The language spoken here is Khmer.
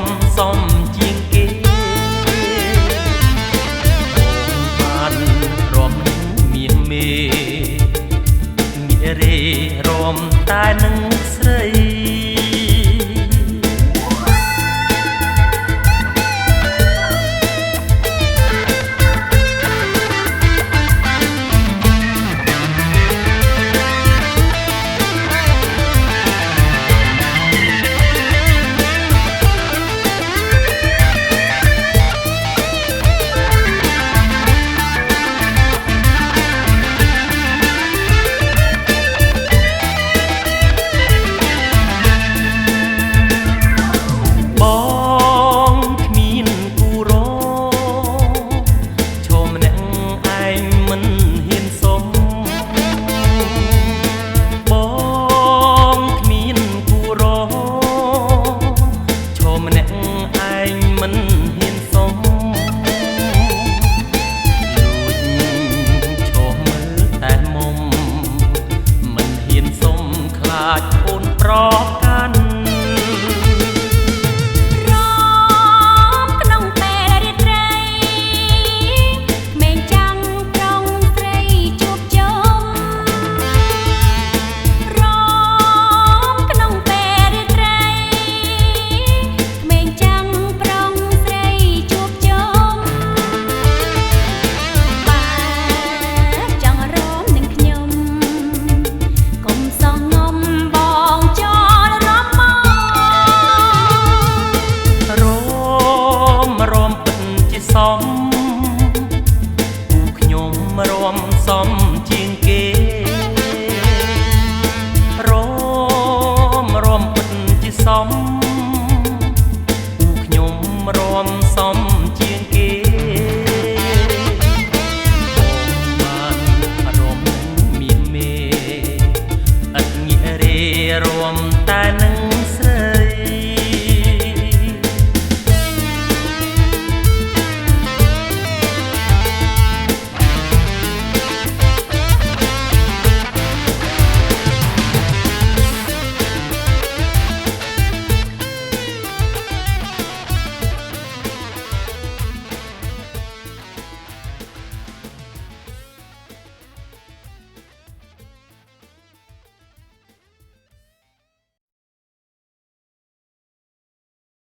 มซ่อมជាងគេបានរំមានមេងារេរំតែនឹងស្រីអូនប្រកាន់រំក្នុងពេលរាត្រីក្មេងចាំងប្រុងស្រីជួបជុំរំក្នុងពេលរាត្រីក្មេងចាំងប្រុងស្រីជួបជុំបើចង់រំនឹងខ្ញុំកុំសងងំសំពូខ្ញុំរំសំជាងគេរំពិតជាសំពូខ្ញុំរំសំជាងគេបានរំមានមេឥតងារេរំ